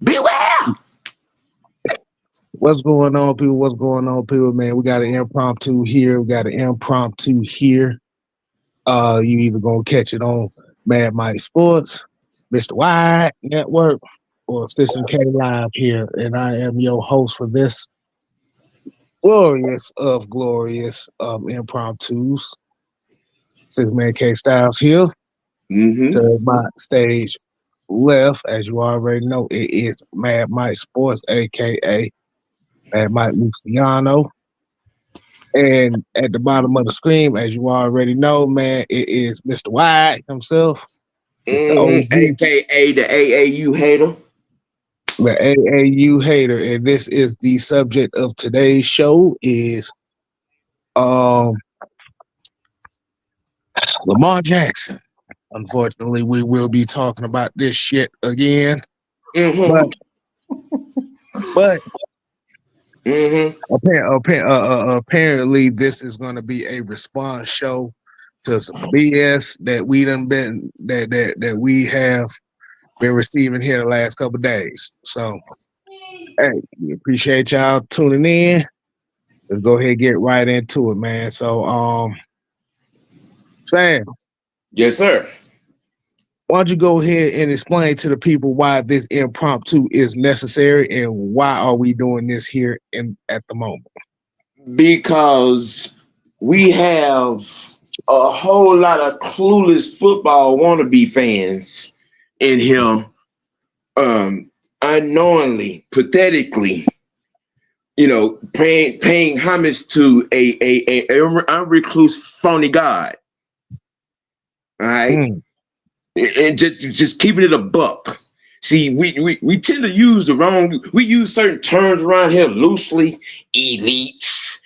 Beware. What's going on, people? What's going on, people? Man, we got an impromptu here. We got an impromptu here. You either gonna catch it on Mad Mike Sports, Mr. Wide Network, or Citizen K Live here, and I am your host for this glorious impromptus. Six Man K Styles here. Mm-hmm. To my stage left, as you already know, it is Mad Mike Sports, aka Mad Mike Luciano. And at the bottom of the screen, as you already know, man, it is Mr. White himself, Mr. Mm-hmm. OG, AKA the AAU hater. the AAU hater. And this is the subject of today's show is um Lamar Jackson. Unfortunately, we will be talking about this shit again. But Mm-hmm. but Mm-hmm. apparently this is gonna be a response show to some BS that we done been that we have been receiving here the last couple of days. So, hey, we appreciate y'all tuning in. Let's go ahead and get right into it, man. So, Sam, Yes, sir. why don't you go ahead and explain to the people why this impromptu is necessary and why are we doing this here in at the moment? Because we have a whole lot of clueless football wannabe fans in here, unknowingly, pathetically, paying homage to a unrecluse phony god. All right, Mm, and just keeping it a buck. See, we tend to use we use certain terms around here loosely: elites,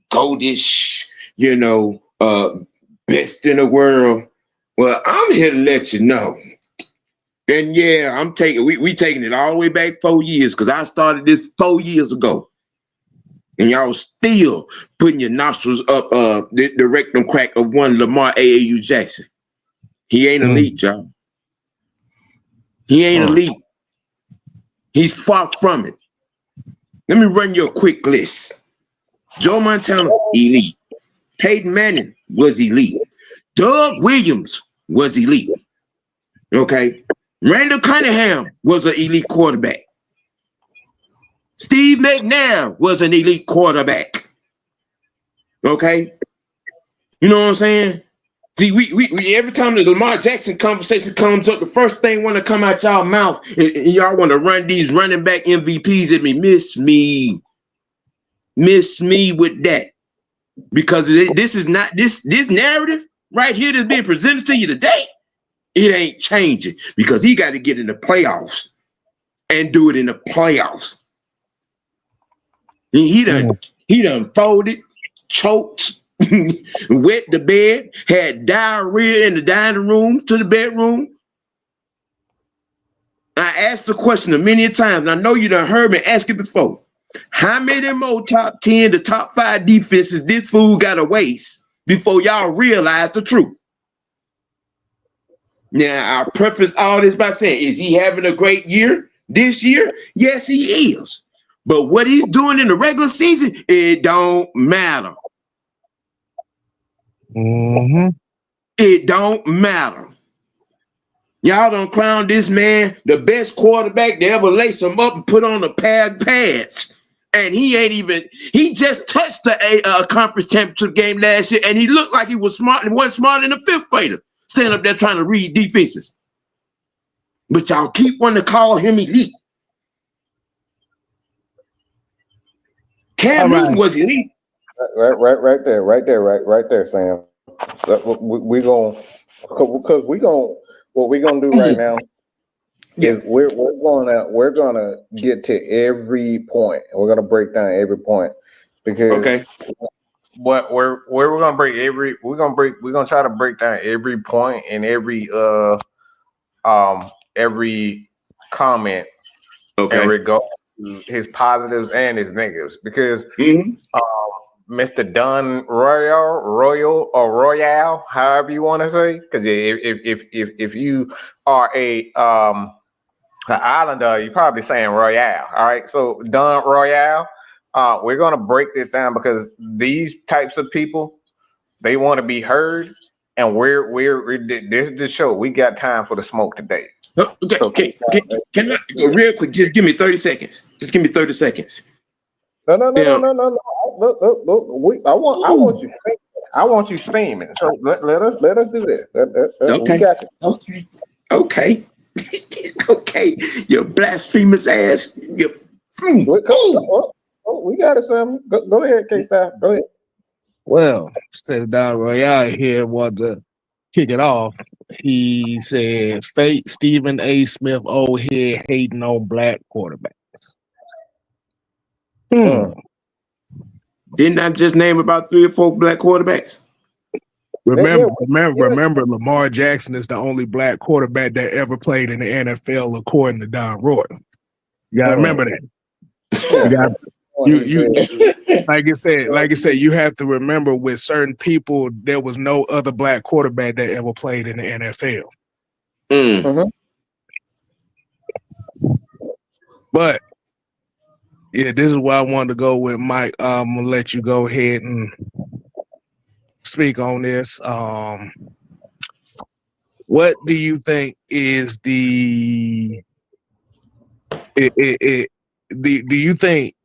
goldish, best in the world. Well, I'm here to let you know. And yeah, I'm taking we taking it all the way back 4 years because I started this 4 years ago. And y'all still putting your nostrils up the rectum crack of one Lamar AAU Jackson. He ain't mm, elite, y'all. He ain't mm, elite. He's far from it. Let me run you a quick list. Joe Montana, elite. Peyton Manning was elite. Doug Williams was elite. Okay. Randall Cunningham was an elite quarterback. Steve McNair was an elite quarterback. Okay. You know what I'm saying? See, we every time the Lamar Jackson conversation comes up, the first thing want to come out y'all mouth, and y'all want to run these running back MVPs at me. Miss me with that, because this is not this narrative right here that's being presented to you today. It ain't changing because he got to get in the playoffs and do it in the playoffs. He mm, done folded, choked, wet the bed, had diarrhea in the dining room to the bedroom. I asked the question a many times, and I know you done heard me ask it before. How many more top 10 to top 5 defenses this fool got to waste before y'all realize the truth? Now, I preface all this by saying, is he having a great year this year? Yes, he is. But what he's doing in the regular season, it don't matter. mm-hmm. It don't matter. Y'all done crowned this man the best quarterback to ever lace him up and put on a pair of pads. And he just touched the conference championship game last year, and he looked like he was smart and wasn't smarter than a fifth grader, standing up there trying to read defenses. But y'all keep wanting to call him elite. All Cam right. Newton was elite. Right there, Sam. So we gonna, because what we gonna do right now Yeah. is we're gonna get to every point. We're gonna break down every point because Okay. what we're gonna break we're gonna try to break down every point and every comment in Okay. regard to his positives and his negatives because Mm-hmm. Mr. Don Royale, however you want to say, because if you are an islander, you're probably saying Royale. All right, so Don Royale, we're gonna break this down because these types of people, they want to be heard, and this is the show. We got time for the smoke today. Okay, So can I go real quick? Just give me 30 seconds. Just give me 30 seconds. no. Yeah. Look. I want you steaming. So let us do this. We Okay. got you. Okay. Okay. You blasphemous ass. You, We got it, Sam. Go ahead, K-Style. Go ahead. Well, said Don Royale here wanted to kick it off. He said, "Fake Stephen A. Smith old head hating on black quarterback." Didn't I just name about 3 or 4 black quarterbacks? Remember, Lamar Jackson is the only black quarterback that ever played in the NFL, according to Don Roy. You gotta remember that. You like I said, you have to remember with certain people, there was no other black quarterback that ever played in the NFL. But yeah, this is why I wanted to go with Mike. I'm gonna let you go ahead and speak on this. What do you think is do you think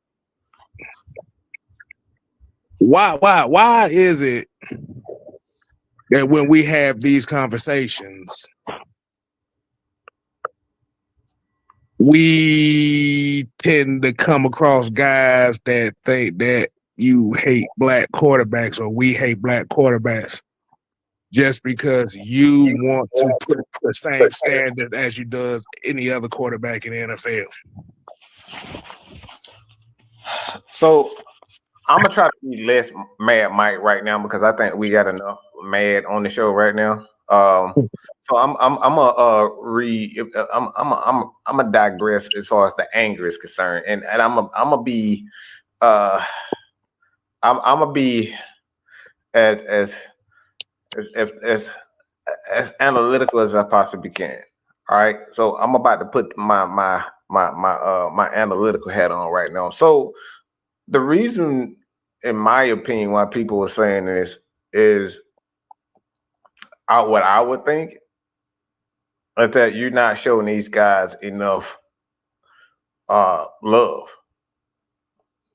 why is it that when we have these conversations, we tend to come across guys that think that you hate black quarterbacks or we hate black quarterbacks just because you want to put the same standard as you does any other quarterback in the NFL? So I'm gonna try to be less mad, Mike, right now because I think we got enough mad on the show right now. So I'm gonna digress as far as the anger is concerned, and I'm gonna be I'm gonna be as analytical as I possibly can. All right, so I'm about to put my analytical hat on right now. So the reason, in my opinion, why people are saying this is what I would think is that you're not showing these guys enough love.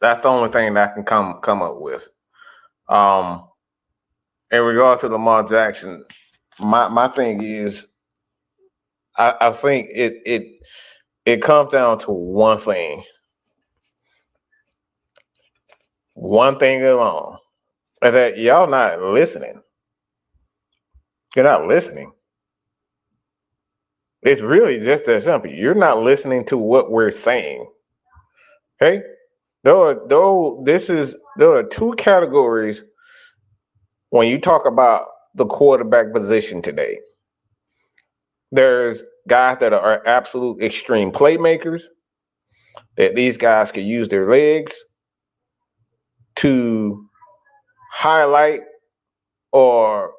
That's the only thing that I can come up with. In regard to Lamar Jackson, my thing is, I think it comes down to one thing alone, is that y'all not listening. You're not listening. It's really just that simple. You're not listening to what we're saying. Okay? There are 2 categories when you talk about the quarterback position today. There's guys that are absolute extreme playmakers, that these guys can use their legs to highlight or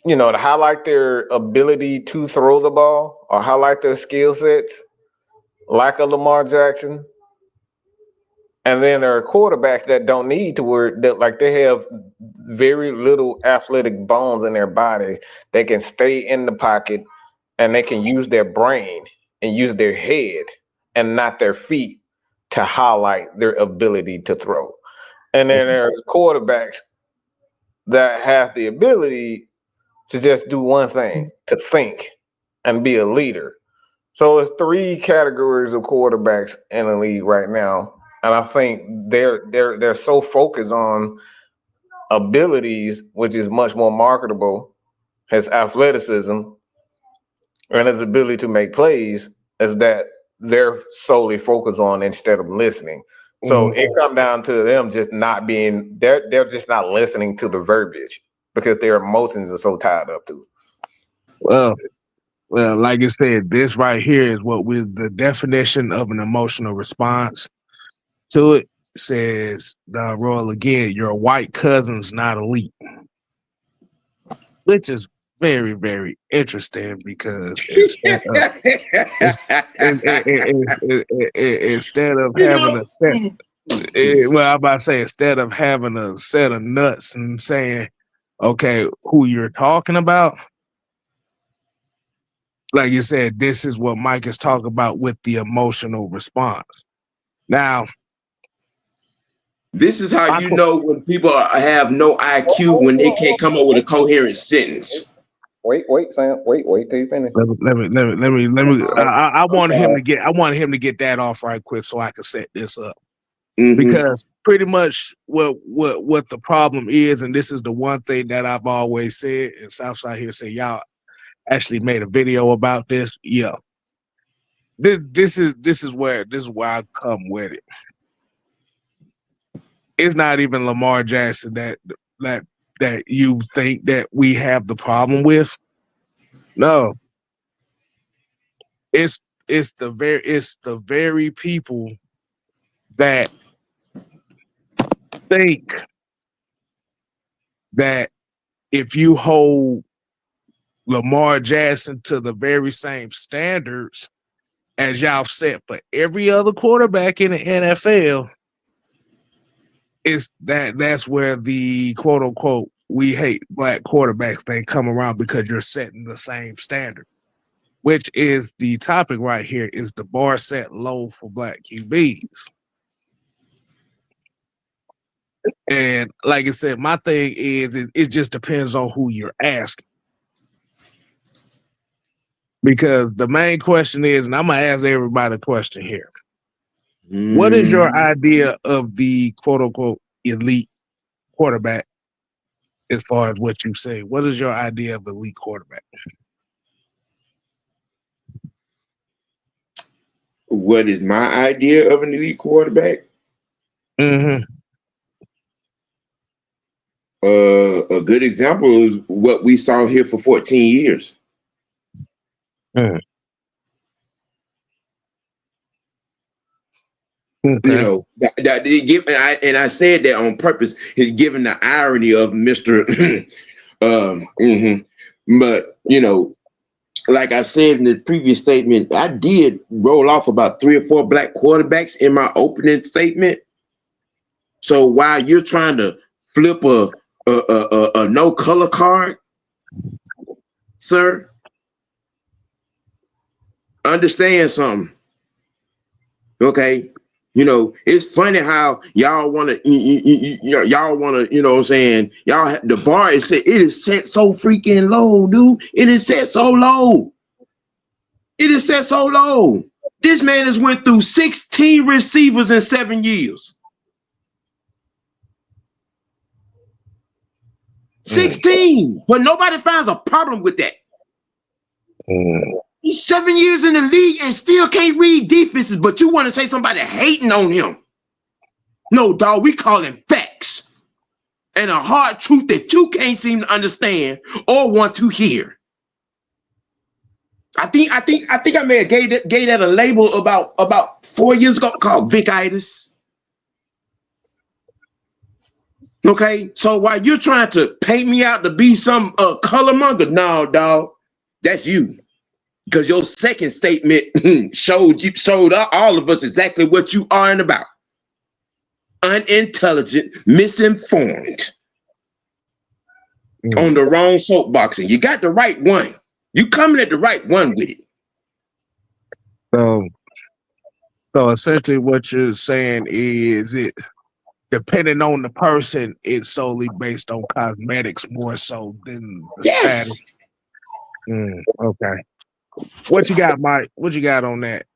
to highlight their ability to throw the ball or highlight their skill sets, like a Lamar Jackson. And then there are quarterbacks that don't need to worry, that like they have very little athletic bones in their body. They can stay in the pocket and they can use their brain and use their head and not their feet to highlight their ability to throw. And then there are quarterbacks that have the ability to just do one thing, to think and be a leader. So it's 3 categories of quarterbacks in the league right now. And I think they're so focused on abilities, which is much more marketable, his athleticism and his ability to make plays, is that they're solely focused on instead of listening. So it comes down to them just not being, they're just not listening to the verbiage because their emotions are so tied up to it. Well, like I said, this right here is the definition of an emotional response to it. says, Royal again, your white cousin's not elite. Which is very, very interesting because instead of instead of You having know, a set, well, I'm about to say instead of having a set of nuts and saying, okay, who you're talking about, like you said, this is what Mike is talking about with the emotional response. Now, this is how you know when people have no IQ when they can't come up with a coherent sentence. Wait, Sam. Wait till you finish. I I'm wanted him sorry. to get. I wanted him to get that off right quick so I could set this up. Mm-hmm. Because pretty much what the problem is, and this is the one thing that I've always said, and Southside here say y'all actually made a video about this. Yeah, this is where I come with it. It's not even Lamar Jackson that you think that we have the problem with. No, it's the very people that think that if you hold Lamar Jackson to the very same standards as y'all set for every other quarterback in the NFL, that's where the quote unquote we hate black quarterbacks thing come around because you're setting the same standard, which is the topic right here, is the bar set low for black QBs. And like I said, my thing is it just depends on who you're asking. Because the main question is, and I'm gonna ask everybody a question here. What is your idea of the quote unquote elite quarterback as far as what you say? What is your idea of elite quarterback? What is my idea of an elite quarterback? Mm-hmm. A good example is what we saw here for 14 years. Mm. Okay. You know, that they give, and I said that on purpose, is given the irony of Mr. But you know, like I said in the previous statement, I did roll off about 3 or 4 black quarterbacks in my opening statement. So while you're trying to flip a no color card, sir, understand something. Okay. You know, it's funny how y'all want to, y'all want to, you know what I'm saying? Y'all, the bar is set, it is set so freaking low, dude. It is set so low. It is set so low. This man has went through 16 receivers in 7 years. 16. But nobody finds a problem with that. He's 7 years in the league and still can't read defenses, but you want to say somebody hating on him. No, dog, we call him facts. And a hard truth that you can't seem to understand or want to hear. I think I may have gave that a label about 4 years ago called Vic-itis. Okay, so while you're trying to paint me out to be some color monger, no, dog, that's you. Because your second statement showed all of us exactly what you are and about. Unintelligent, misinformed, on the wrong soapboxing. You got the right one. You coming at the right one with it. So essentially what you're saying is it depending on the person, it's solely based on cosmetics more so than the status. Okay. What you got, Mike? What you got on that?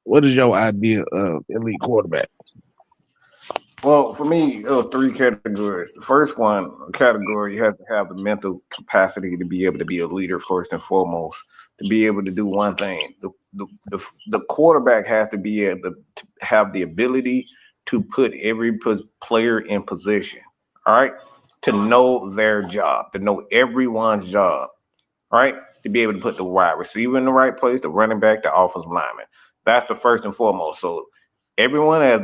What is your idea of elite quarterback? Well, for me, 3 categories. The first one category, you have to have the mental capacity to be able to be a leader first and foremost, to be able to do one thing. The quarterback has to be able to have the ability to put every player in position, all right, to know their job, to know everyone's job, right, to be able to put the wide receiver in the right place, the running back, the offensive lineman. That's the first and foremost. So Everyone has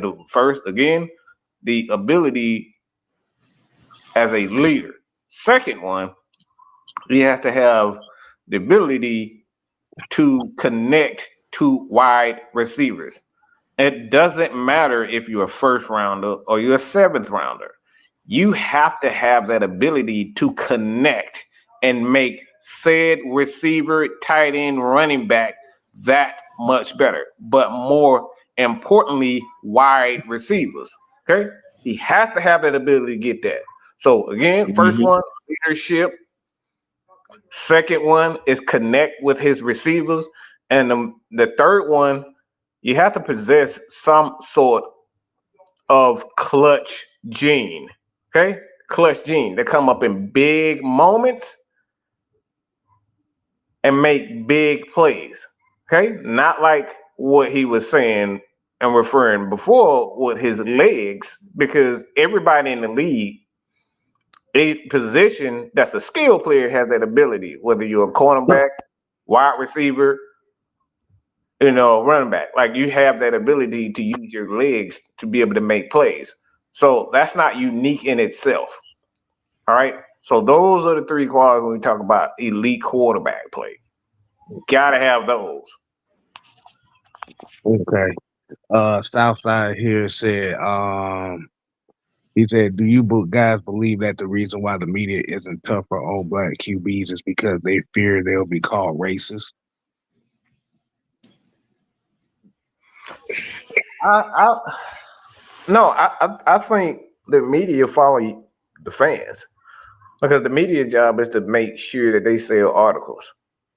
the ability as a leader. Second one, he has to have the ability to connect to wide receivers. It doesn't matter if you're a first rounder or you're a seventh rounder. You have to have that ability to connect and make said receiver, tight end, running back that much better. But more importantly, wide receivers. Okay? He has to have that ability to get that. So again, first Mhm. one, leadership. Second one is connect with his receivers. And the third one, you have to possess some sort of clutch gene. Okay? Clutch gene. They come up in big moments and make big plays. Okay? Not like what he was saying and referring before with his legs, because everybody in the league, a position that's a skill player has that ability, whether you're a cornerback, wide receiver, running back. Like you have that ability to use your legs to be able to make plays. So that's not unique in itself. All right. So those are the three qualities when we talk about elite quarterback play. Gotta have those. Okay. Southside here said, he said, "Do you guys believe that the reason why the media isn't tougher on black QBs is because they fear they'll be called racist?" I no, I think the media follow the fans because the media job is to make sure that they sell articles.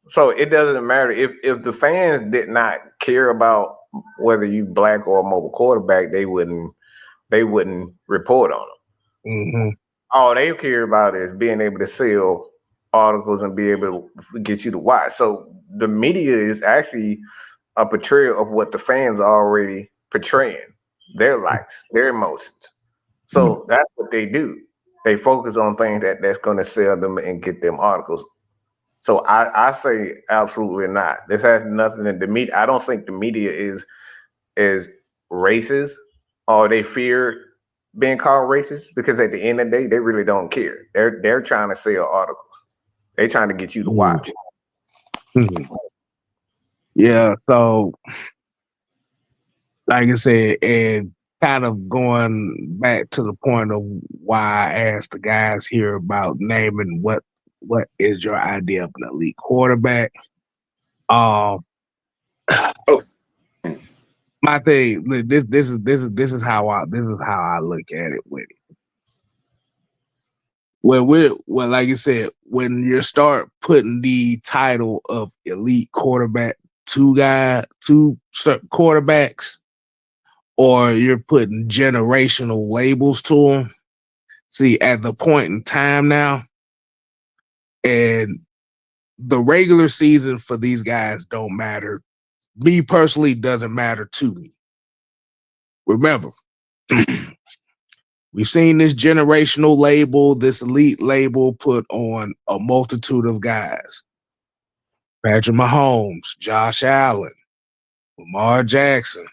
So it doesn't matter if the fans did not care about whether you black or a mobile quarterback, they wouldn't report on them. Mm-hmm. All they care about is being able to sell articles and be able to get you to watch. So the media is actually a portrayal of what the fans are already portraying, their likes, their emotions. So that's what they do. They focus on things that's going to sell them and get them articles. So I say absolutely not. This has nothing to the media. I don't think the media is racist or they fear being called racist because at the end of the day they really don't care. They're trying to sell articles. They're trying to get you to watch. Mm-hmm. Yeah. So, like I said, and kind of going back to the point of why I asked the guys here about naming what is your idea of an elite quarterback. Um, Oh, my thing, this is how I look at it with it. Well, like you said, when you start putting the title of elite quarterback two certain quarterbacks, or you're putting generational labels to them. See, at the point in time now, and the regular season for these guys don't matter. Me personally, doesn't matter to me. Remember, we've seen this generational label, this elite label put on a multitude of guys. Patrick Mahomes, Josh Allen, Lamar Jackson.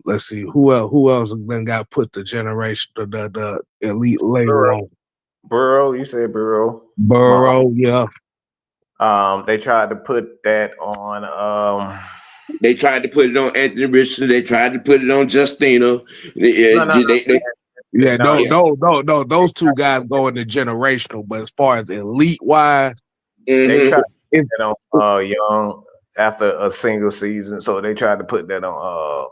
Let's see who else then got put the elite label Burrow, on. Burrow, you said Burrow. Burrow, yeah. They tried to put that on. they tried to put it on Anthony Richardson. They tried to put it on Justina. No, no, Yeah, no, no. those two guys go into generational, but as far as elite wise, They Mm-hmm. tried to put that on Young after a single season, so they tried to put that on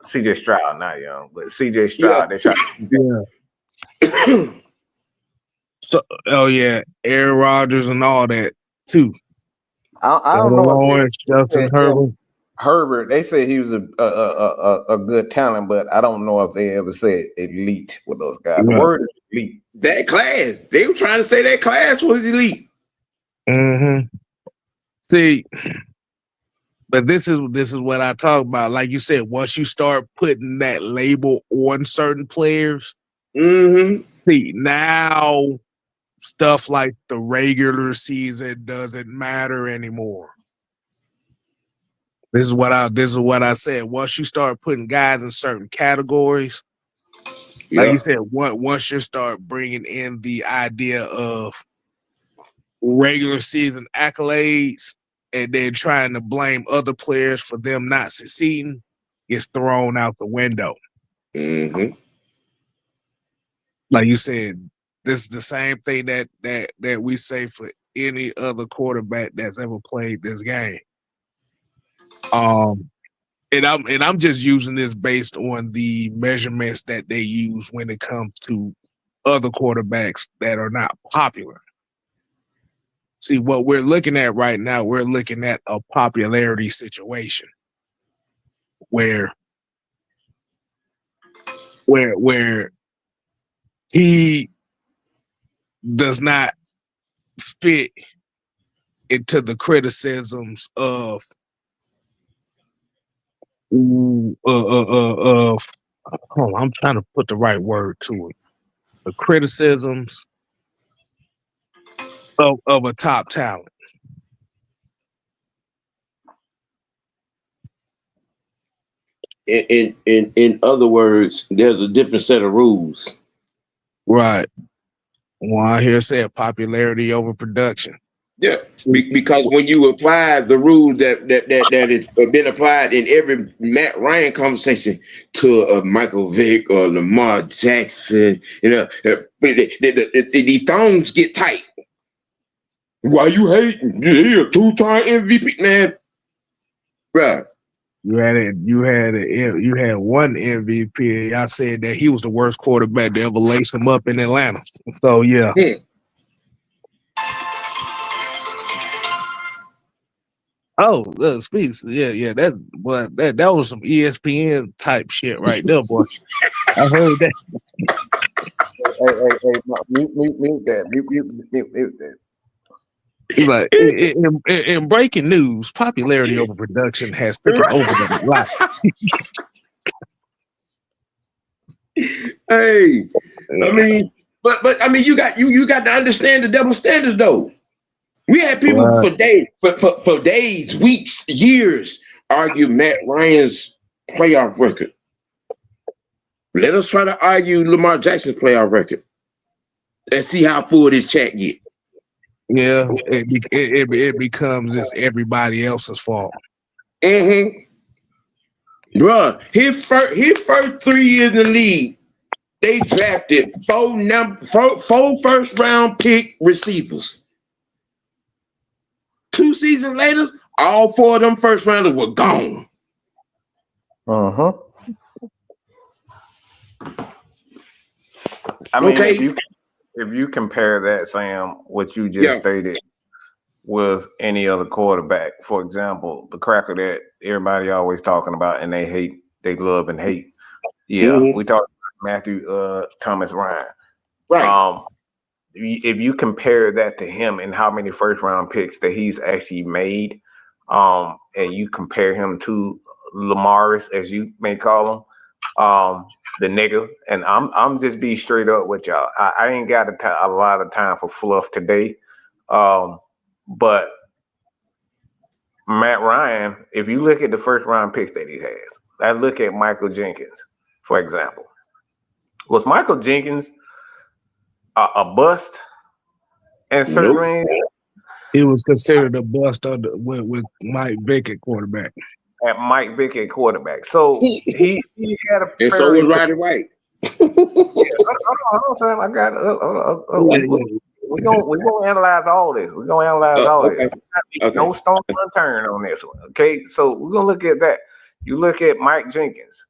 CJ Stroud, not Young, but CJ Yeah. Stroud. They tried. yeah. So, oh yeah, Aaron Rodgers and all that too. I Trevor don't know if Lawrence, they Justin said him Herbert. Herbert. They said he was a good talent, but I don't know if they ever said elite with those guys. The Yeah. word is elite. That class. They were trying to say that class was elite. Mm-hmm. See, but this is what I talk about. Like you said, once you start putting that label on certain players, Mm-hmm. see now stuff like the regular season doesn't matter anymore. This is what I said. Once you start putting guys in certain categories, like Yeah. you said, once you start bringing in the idea of regular season accolades and then trying to blame other players for them not succeeding, gets thrown out the window. Mm-hmm. Like you said, this is the same thing that we say for any other quarterback that's ever played this game. And I'm just using this based on the measurements that they use when it comes to other quarterbacks that are not popular. See, what we're looking at right now, we're looking at a popularity situation where where he does not fit into the criticisms of of hold on, I'm trying to put the right word to it. The criticisms of a top talent. In other words, there's a different set of rules. Right. Well, I hear say popularity over production. Yeah, See, because when you apply the rules that has been applied in every Matt Ryan conversation to Michael Vick or Lamar Jackson, these thongs get tight. Why you hating? He a two-time MVP, man, bruh. you had one MVP. Y'all said that he was the worst quarterback to ever lace him up in Atlanta. So yeah. Hmm. Oh, look, speaks. Yeah. That was some ESPN type shit right there, boy. I heard that. Hey, mute that. Mute that. He's like, in breaking news, popularity over production has taken over the lot. Hey, I mean, but I mean, you got to understand the double standards, though. We had people Right. for days, weeks, years argue Matt Ryan's playoff record. Let us try to argue Lamar Jackson's playoff record and see how full this chat get. Yeah, it becomes just everybody else's fault. Mm-hmm. Bruh, his first 3 years in the league, they drafted four first round pick receivers. 2 seasons later, all 4 of them first rounders were gone. Uh-huh. I mean, Okay. if you compare that, Sam, what you just Yeah. stated with any other quarterback, for example, the cracker that everybody always talking about and they love and hate. Yeah, Mm-hmm. we talked about Matthew Thomas Ryan. Right. If you compare that to him and how many first round picks that he's actually made, and you compare him to Lamar's, as you may call him, the nigga, and I'm just be straight up with y'all. I ain't got a lot of time for fluff today, but Matt Ryan, if you look at the first round picks that he has, I look at Michael Jenkins, for example. Was Michael Jenkins a bust in certain Nope. range? He was considered a bust with Mike Vick at quarterback. At Mike Vick at quarterback. So he had a And so fairly was Roddy White. hold on, Sam. I got we're gonna analyze all this. We're gonna analyze all Okay. this. No stone unturned on this one. Okay, so we're gonna look at that. You look at Mike Jenkins.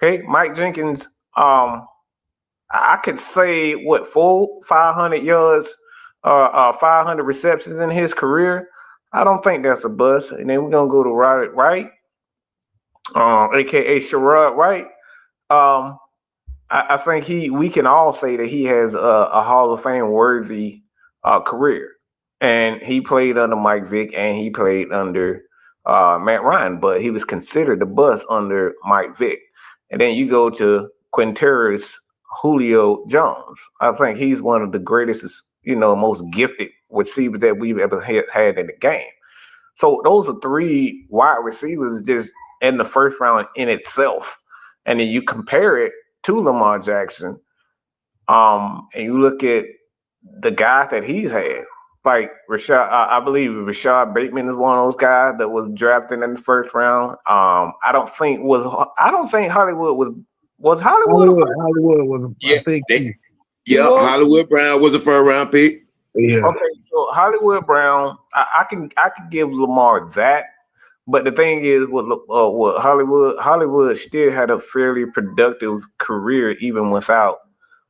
Okay, Mike Jenkins, I could say what 500 yards, 500 receptions in his career. I don't think that's a bust. And then we're gonna go to Roderick Wright, aka Sherrod Wright. I think we can all say that he has a Hall of Fame worthy career, and he played under Mike Vick and he played under Matt Ryan, but he was considered a bust under Mike Vick. And then you go to Quinteris Julio Jones. I think he's one of the greatest, most gifted receivers that we've ever had in the game. So those are three wide receivers just in the first round in itself. And then you compare it to Lamar Jackson, and you look at the guys that he's had. Like Rashad, I believe Rashad Bateman is one of those guys that was drafted in the first round. I don't think Hollywood was Hollywood a first? Hollywood was, I Yeah, think, He was? Hollywood Brown was a first round pick. yeah. Okay, so Hollywood Brown, I can give Lamar that, but the thing is, with Hollywood still had a fairly productive career even without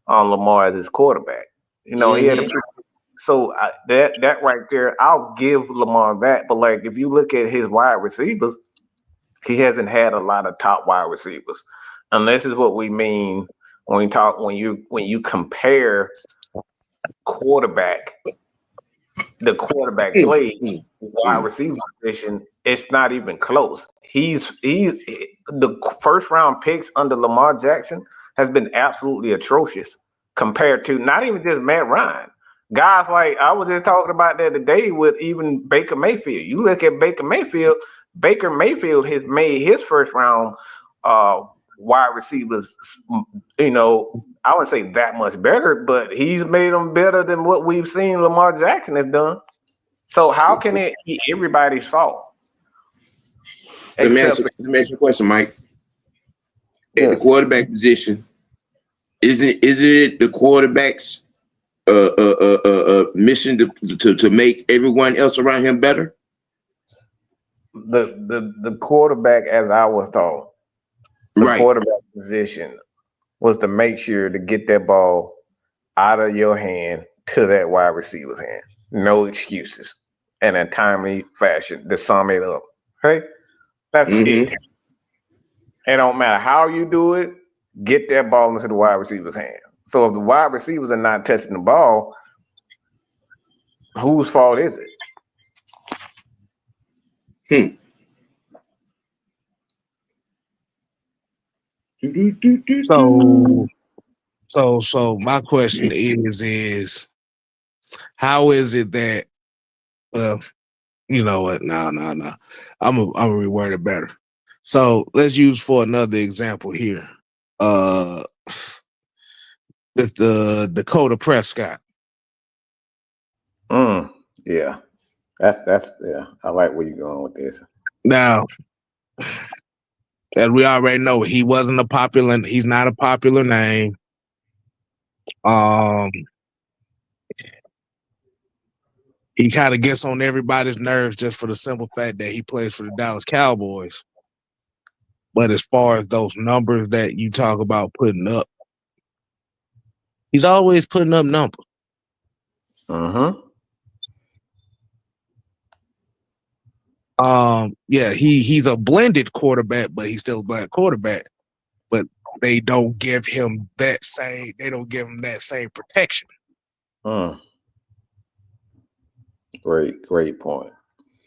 Lamar as his quarterback. You know, he had a Mm-hmm. so that right there, I'll give Lamar that. But like, if you look at his wide receivers, he hasn't had a lot of top wide receivers, and this is what we mean when you compare quarterback the quarterback play, wide receiver position, it's not even close. He's the first round picks under Lamar Jackson has been absolutely atrocious compared to not even just Matt Ryan. Guys like I was just talking about that today with even Baker Mayfield. You look at Baker Mayfield has made his first round wide receivers, you know, I wouldn't say that much better, but he's made them better than what we've seen Lamar Jackson has done. So how can it be everybody's fault? Let me Except for let me ask you a question, Mike. At the yes. quarterback position, isn't it the quarterback's mission to make everyone else around him better? The quarterback, as I was taught, the Right. quarterback position was to make sure to get that ball out of your hand to that wide receiver's hand. No excuses. In a timely fashion to sum it up. Okay? That's Mm-hmm. it. It don't matter how you do it, get that ball into the wide receiver's hand. So if the wide receivers are not touching the ball, whose fault is it? So my question is how is it that you know what? No. I'm a reword it better. So let's use for another example here. With the Dakota Prescott. Yeah. That's yeah. I like where you're going with this. Now, as we already know, he's not a popular name. He kind of gets on everybody's nerves just for the simple fact that he plays for the Dallas Cowboys. But as far as those numbers that you talk about putting up, he's always putting up numbers. Mm-hmm. Yeah, he's a blended quarterback, but he's still a black quarterback. But they don't give him that same protection. Great point.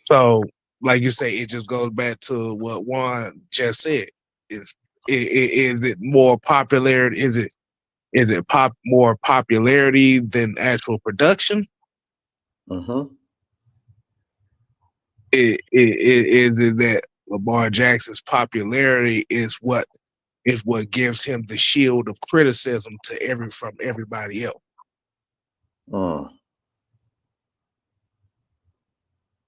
So, like you say, it just goes back to what Juan just said. Is it more popularity? Is it more popularity than actual production? Mm-hmm. Is it that Lamar Jackson's popularity is what gives him the shield of criticism from everybody else?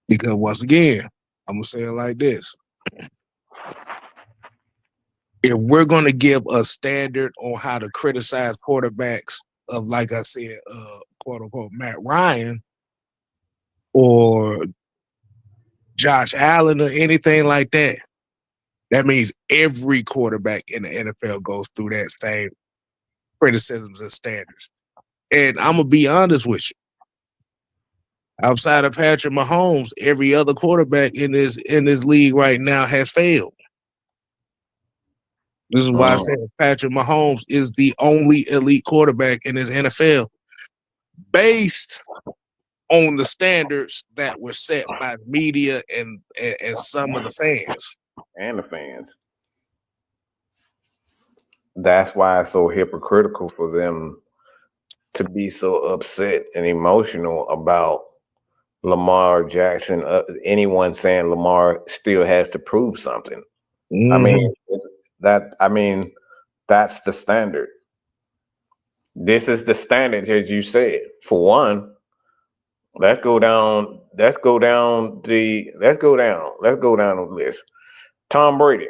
Because once again, I'm gonna say it like this: if we're gonna give a standard on how to criticize quarterbacks of, like I said, quote unquote Matt Ryan or Josh Allen or anything like that, that means every quarterback in the NFL goes through that same criticisms and standards. And I'm gonna be honest with you. Outside of Patrick Mahomes, every other quarterback in this league right now has failed. This is why I said Patrick Mahomes is the only elite quarterback in this NFL based on the standards that were set by media and some of the fans. And the fans. That's why it's so hypocritical for them to be so upset and emotional about Lamar Jackson, anyone saying Lamar still has to prove something. I mean, that's the standard. This is the standard, as you said. For one, let's go down the list. Tom Brady.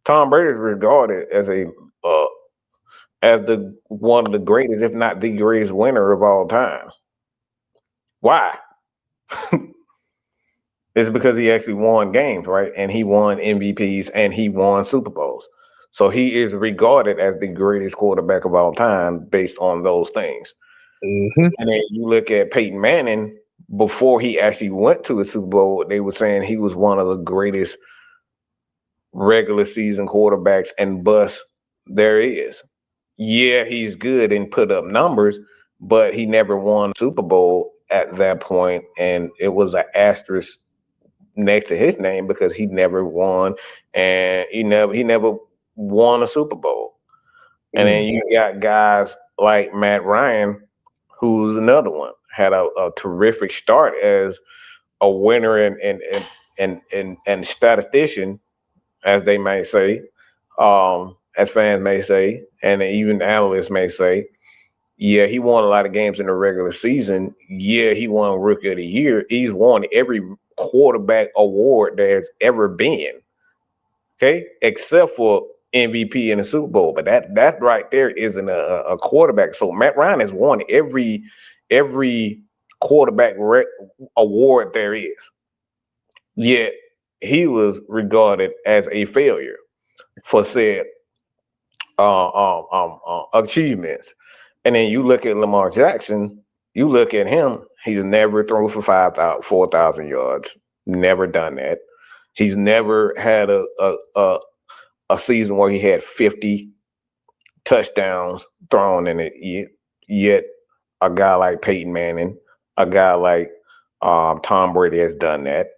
Tom Brady is regarded as the one of the greatest, if not the greatest winner of all time. Why? It's because he actually won games, right? And he won MVPs and he won Super Bowls. So he is regarded as the greatest quarterback of all time based on those things. Mm-hmm. And then you look at Peyton Manning, before he actually went to a Super Bowl, they were saying he was one of the greatest regular season quarterbacks and bust there is. Yeah, he's good and put up numbers, but he never won a Super Bowl at that point, and it was an asterisk next to his name because he never won, and he never won a Super Bowl. And then you got guys like Matt Ryan, who's another one, had a terrific start as a winner and statistician, as they may say, as fans may say, and even analysts may say. Yeah, he won a lot of games in the regular season. Yeah, he won Rookie of the Year. He's won every quarterback award there's ever been. Okay, except for MVP in the Super Bowl. But that right there isn't a quarterback. So Matt Ryan has won every quarterback award there is. Yet he was regarded as a failure for said achievements. And then you look at Lamar Jackson, you look at him, he's never thrown for 4,000 yards. Never done that. He's never had a season where he had 50 touchdowns thrown in it. Yet a guy like Peyton Manning, a guy like Tom Brady has done that.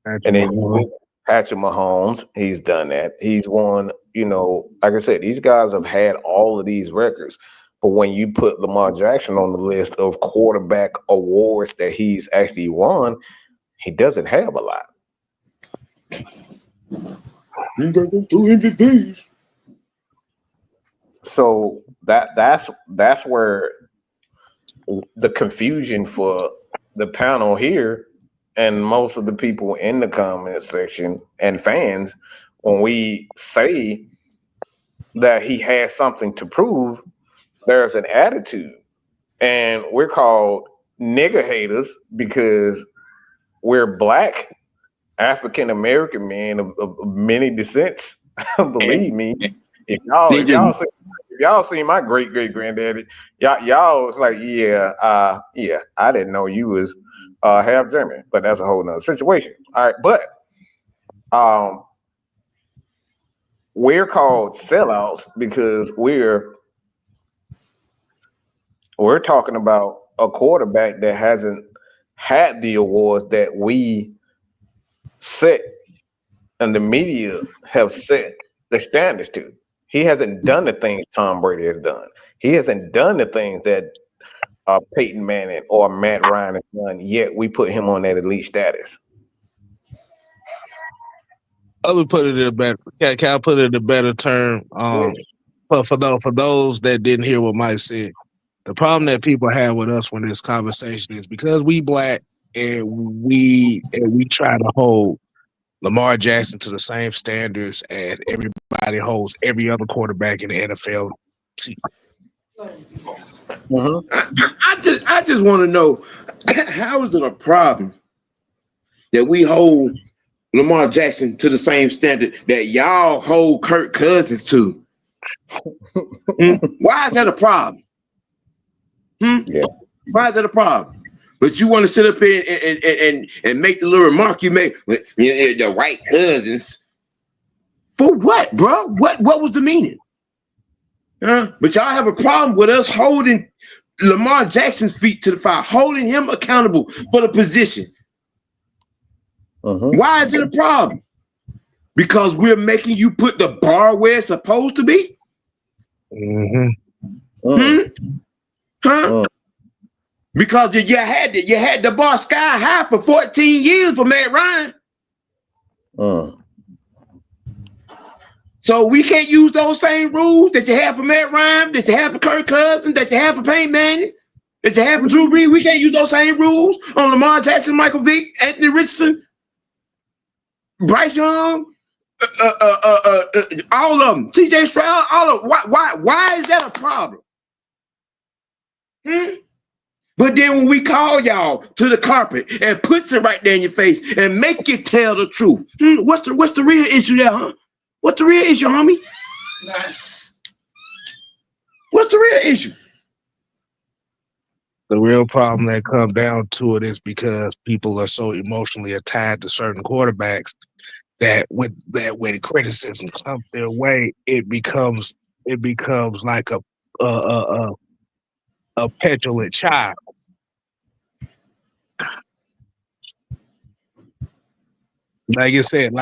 And then Patrick Mahomes, he's done that. He's won, like I said, these guys have had all of these records. But when you put Lamar Jackson on the list of quarterback awards that he's actually won, he doesn't have a lot. You got them 2 MVPs. So that's where the confusion for the panel here and most of the people in the comment section and fans, when we say that he has something to prove, there's an attitude. And we're called nigger haters because we're Black African-American men of many descents. Believe me, if y'all see my great granddaddy, y'all was like, yeah, I didn't know you was half German, but that's a whole nother situation. All right, but we're called sellouts because we're talking about a quarterback that hasn't had the awards that we set and the media have set the standards to. He hasn't done the things Tom Brady has done. He hasn't done the things that Peyton Manning or Matt Ryan has done, yet we put him on that elite status. I would put it in a better. Can I put it in a better term? For those that didn't hear what Mike said, the problem that people have with us when this conversation is because we Black and we try to hold Lamar Jackson to the same standards as everybody holds every other quarterback in the NFL. I just want to know, how is it a problem that we hold Lamar Jackson to the same standard that y'all hold Kirk Cousins to? Why is that a problem? Yeah. Why is that a problem? But you want to sit up here and make the little remark you made, the white cousins. For what, bro? What was the meaning? But y'all have a problem with us holding Lamar Jackson's feet to the fire, holding him accountable for the position. Why is it a problem? Because we're making you put the bar where it's supposed to be? because you had the bar sky high for 14 years for Matt Ryan. So we can't use those same rules that you have for Matt Ryan, that you have for Kirk Cousins, that you have for Peyton Manning, that you have for Drew Brees. We can't use those same rules on Lamar Jackson, Michael Vick, Anthony Richardson, Bryce Young, all of them, CJ Stroud, all of them. Why is that a problem? But then when we call y'all to the carpet and puts it right there in your face and make you tell the truth, what's the real issue there, huh? What's the real issue, homie? What's the real issue? The real problem that comes down to it is because people are so emotionally attached to certain quarterbacks that when criticism comes their way, it becomes like a petulant child. Like you said,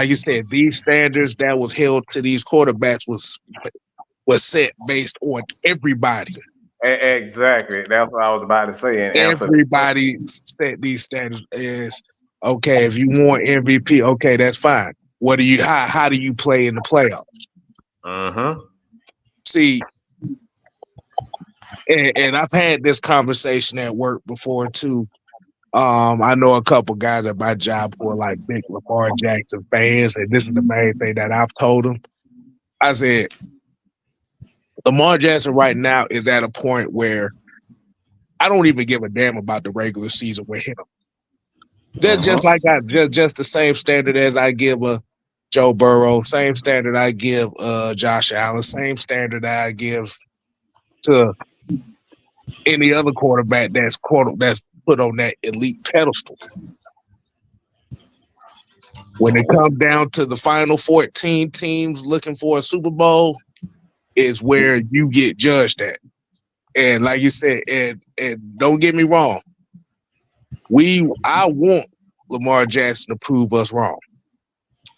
these standards that was held to these quarterbacks was set based on everybody. Exactly. That's what I was about to say. And everybody set these standards as okay. If you want MVP, okay, that's fine. What do you? How do you play in the playoffs? See, and I've had this conversation at work before too. I know a couple guys at my job who are like big Lamar Jackson fans, and this is the main thing that I've told them. I said, Lamar Jackson right now is at a point where I don't even give a damn about the regular season with him. Just like just the same standard as I give a Joe Burrow, same standard I give Josh Allen, same standard I give to any other quarterback that's put on that elite pedestal. When it comes down to the final 14 teams looking for a Super Bowl, is where you get judged at. And like you said, and don't get me wrong, I want Lamar Jackson to prove us wrong.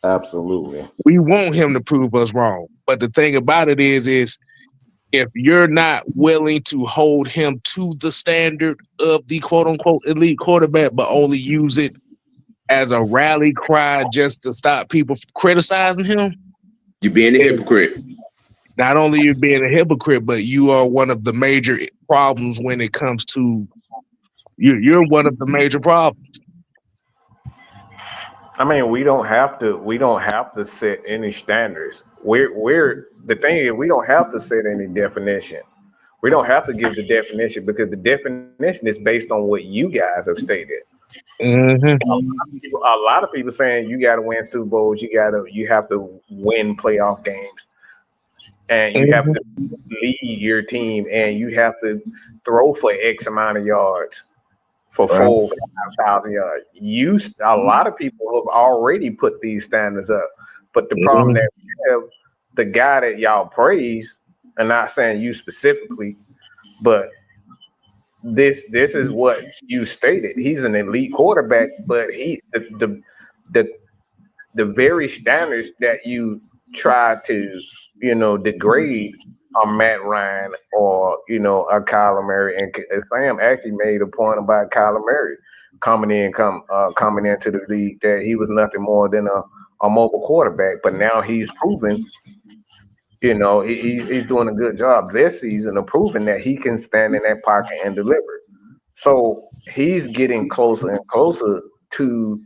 Absolutely. We want him to prove us wrong. But the thing about it is if you're not willing to hold him to the standard of the quote-unquote elite quarterback, but only use it as a rally cry just to stop people from criticizing him, you're being a hypocrite. Not only you being a hypocrite, but you are one of the major problems when it comes to you're one of the major problems. I mean, we don't have to set any standards. We're the thing is we don't have to set any definition. We don't have to give the definition because the definition is based on what you guys have stated. A lot of people saying you got to win Super Bowls, you have to win playoff games, and you have to lead your team, and you have to throw for X amount of yards. For 4,000 yards. A lot of people have already put these standards up. But the problem that we have, the guy that y'all praise, and not saying you specifically, but this is what you stated. He's an elite quarterback, but the very standards that you try to, degrade on Matt Ryan or, a Kyler Murray. And Sam actually made a point about Kyler Murray coming into the league that he was nothing more than a mobile quarterback. But now he's proven, he's doing a good job this season of proving that he can stand in that pocket and deliver. So he's getting closer and closer to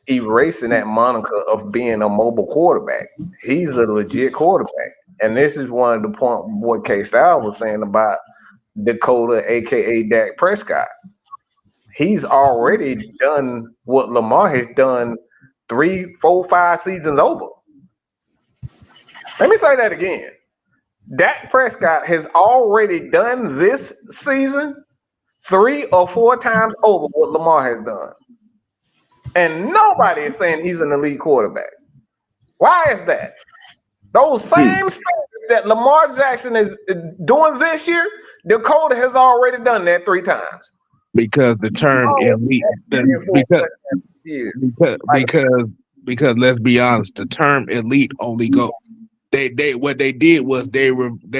erasing that moniker of being a mobile quarterback. He's a legit quarterback. And this is one of the points what K-Style was saying about Dakota, a.k.a. Dak Prescott. He's already done what Lamar has done 3, 4, 5 seasons over. Let me say that again. Dak Prescott has already done this season 3 or 4 times over what Lamar has done. And nobody is saying he's an elite quarterback. Why is that? Those same standards that Lamar Jackson is doing this year, Dakota has already done that 3 times. Because the term elite, because let's be honest, the term elite only go. They what they did was they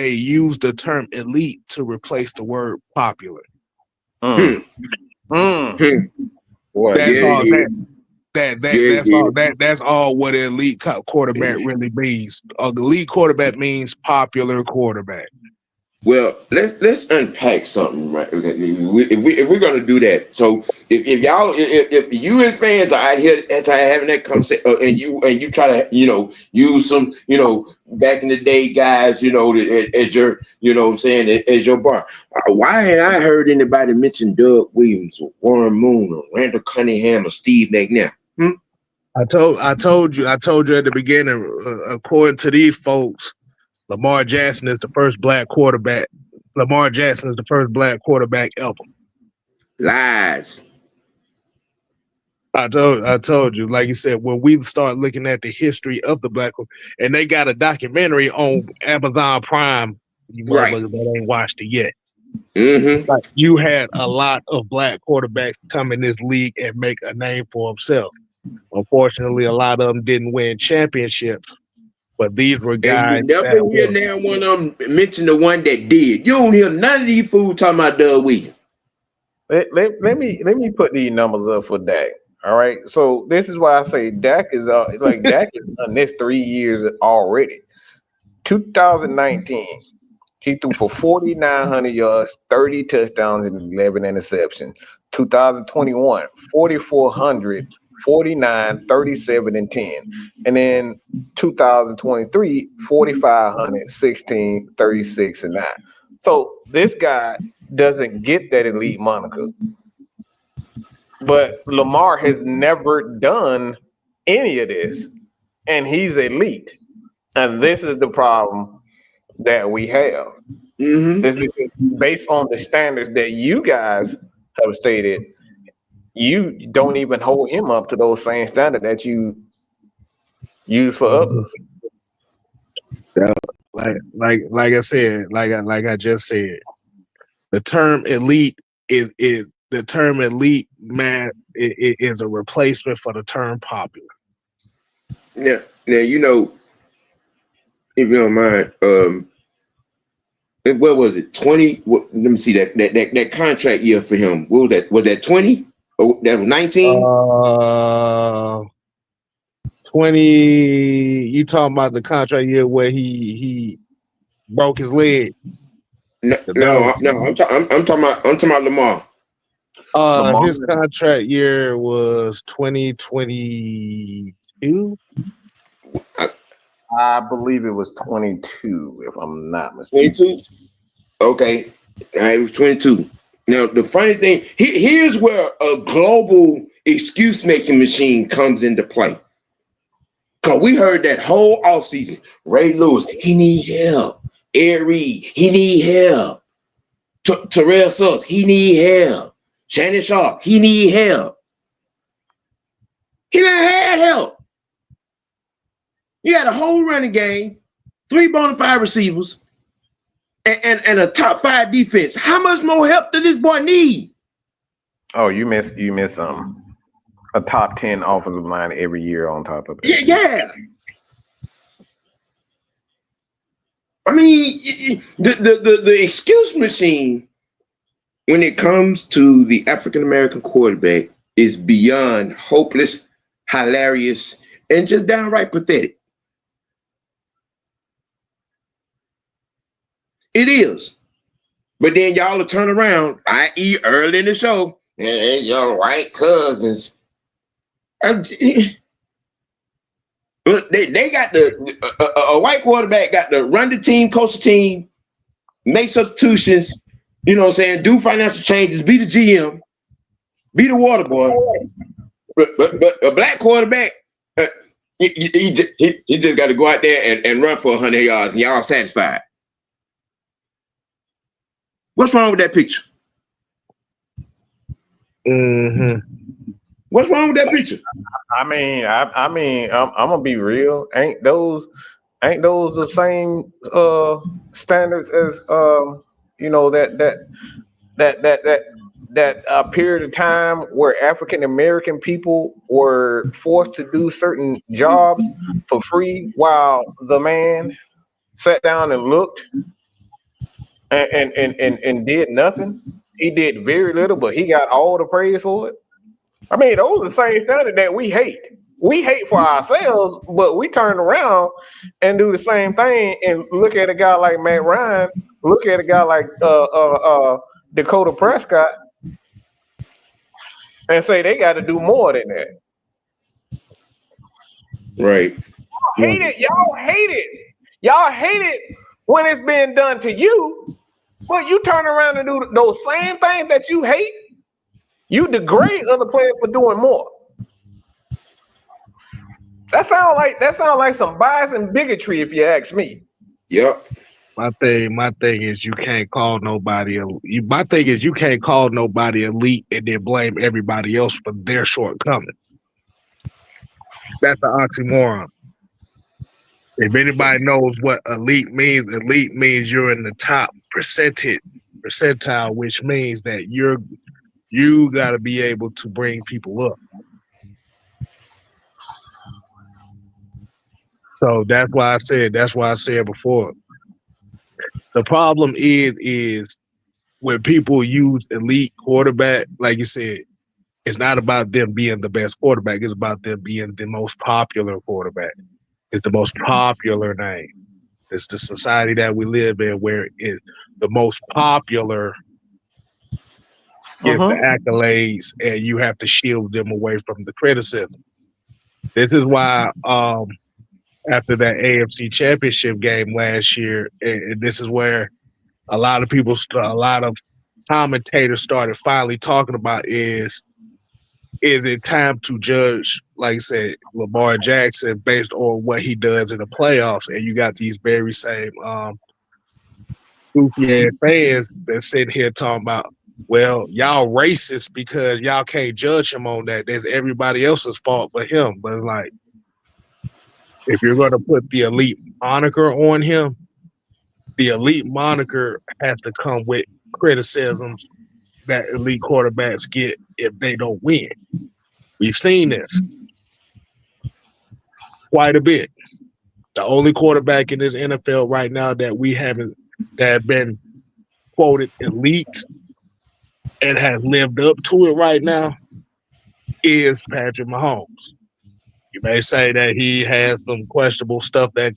used the term elite to replace the word popular. Mm. Hmm. Mm. Hmm. Boy, That's Yeah, all yeah, yeah, that's yeah. all that's all what an elite quarterback really means. Elite quarterback means popular quarterback. Well, let's unpack something, right? Okay, if we're gonna do that, so if y'all if you as fans are out here having that conversation, and you try to use some back in the day guys as your what I'm saying as your bar, why ain't I heard anybody mention Doug Williams or Warren Moon or Randall Cunningham or Steve McNair? Hmm? I told you at the beginning. According to these folks, Lamar Jackson is the first black quarterback. Lamar Jackson is the first black quarterback ever. Lies. I told you, like you said, when we start looking at the history of the black, and they got a documentary on Amazon Prime. You Right. motherfuckers that ain't watched it yet. Mm-hmm. Like you had a lot of black quarterbacks come in this league and make a name for themselves. Unfortunately, a lot of them didn't win championships, but these were And you guys never that hear were. now one of them mention the one that did. You don't hear none of these fools talking about Doug Williams. let me put these numbers up for Dak. All right. So this is why I say Dak is Dak has done this 3 years already. 2019, he threw for 4,900 yards, 30 touchdowns, and 11 interceptions. 2021, 4,400, 49, 37, and 10. And then 2023, 4,500, 16, 36, and 9. So this guy doesn't get that elite moniker. But Lamar has never done any of this, and he's elite. And this is the problem that we have. Mm-hmm. Is because based on the standards that you guys have stated, you don't even hold him up to those same standards that you use for Mhm. others. Like I said, like I just said, the term elite is the term elite, man, is a replacement for the term popular. Now if you don't mind, what was it? 20? Let me see that contract year for him. What was that? Was that 20? Or that was 19? 20. You talking about the contract year where he broke his leg? No, No. no. I'm talking about Lamar. Lamar, His contract year was 2022. I, I believe it was 22, if I'm not mistaken. 22. Okay, it was 22. Now the funny thing, here's where a global excuse making machine comes into play. Cause we heard that whole offseason, Ray Lewis, he need help. Ed Reed, he need help. Terrell Suggs, he need help. Shannon Sharp, he need help. He done had help. You had a whole running game, 3 bona fide receivers, and a top 5 defense. How much more help does this boy need? Oh, you miss a top 10 offensive line every year on top of Yeah, that too. yeah. I mean, the excuse machine when it comes to the African American quarterback is beyond hopeless, hilarious, and just downright pathetic. It is. But then y'all will turn around, i.e., early in the show, and your white cousins. They got a white quarterback got to run the team, coach the team, make substitutions, what I'm saying, do financial changes, be the GM, be the water boy. But a black quarterback, he just got to go out there and run for 100 yards, and y'all satisfied. What's wrong with that picture? Mm-hmm. What's wrong with that picture? I'm gonna be real. Ain't those the same standards as that period of time where African American people were forced to do certain jobs for free while the man sat down and looked and did nothing. He did very little, but he got all the praise for it. I mean, those are the same standard that we hate. We hate for ourselves, but we turn around and do the same thing and look at a guy like Matt Ryan, look at a guy like Dakota Prescott, and say they got to do more than that. Right. Hate it. Y'all hate it. Y'all hate it when it's being done to you, but you turn around and do those same things that you hate. You degrade other players for doing more. That sounds like some bias and bigotry, if you ask me. Yep. My thing is you can't call nobody. My thing is you can't call nobody elite and then blame everybody else for their shortcomings. That's an oxymoron. If anybody knows what elite means you're in the top percentile, which means that you got to be able to bring people up. So that's why I said before. The problem is when people use elite quarterback, like you said, it's not about them being the best quarterback. It's about them being the most popular quarterback. It's the most popular name. It's the society that we live in where the most popular gets the accolades and you have to shield them away from the criticism. This is why after that AFC Championship game last year, and this is where a lot of commentators started finally talking about is it time to judge, like I said, Lamar Jackson based on what he does in the playoffs? And you got these very same goofy ass fans that sitting here talking about, well, y'all racist because y'all can't judge him on that. There's everybody else's fault but him. But it's like, if you're going to put the elite moniker on him, the elite moniker has to come with criticisms that elite quarterbacks get if they don't win. We've seen this quite a bit. The only quarterback in this NFL right now that have been quoted elite and has lived up to it right now is Patrick Mahomes. You may say that he has some questionable stuff that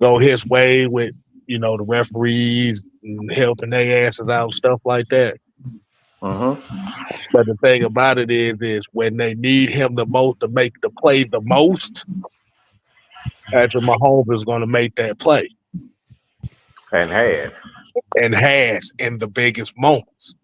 go his way with, the referees and helping their asses out, stuff like that. But the thing about it is when they need him the most to make the play the most, Patrick Mahomes is going to make that play. And has in the biggest moments.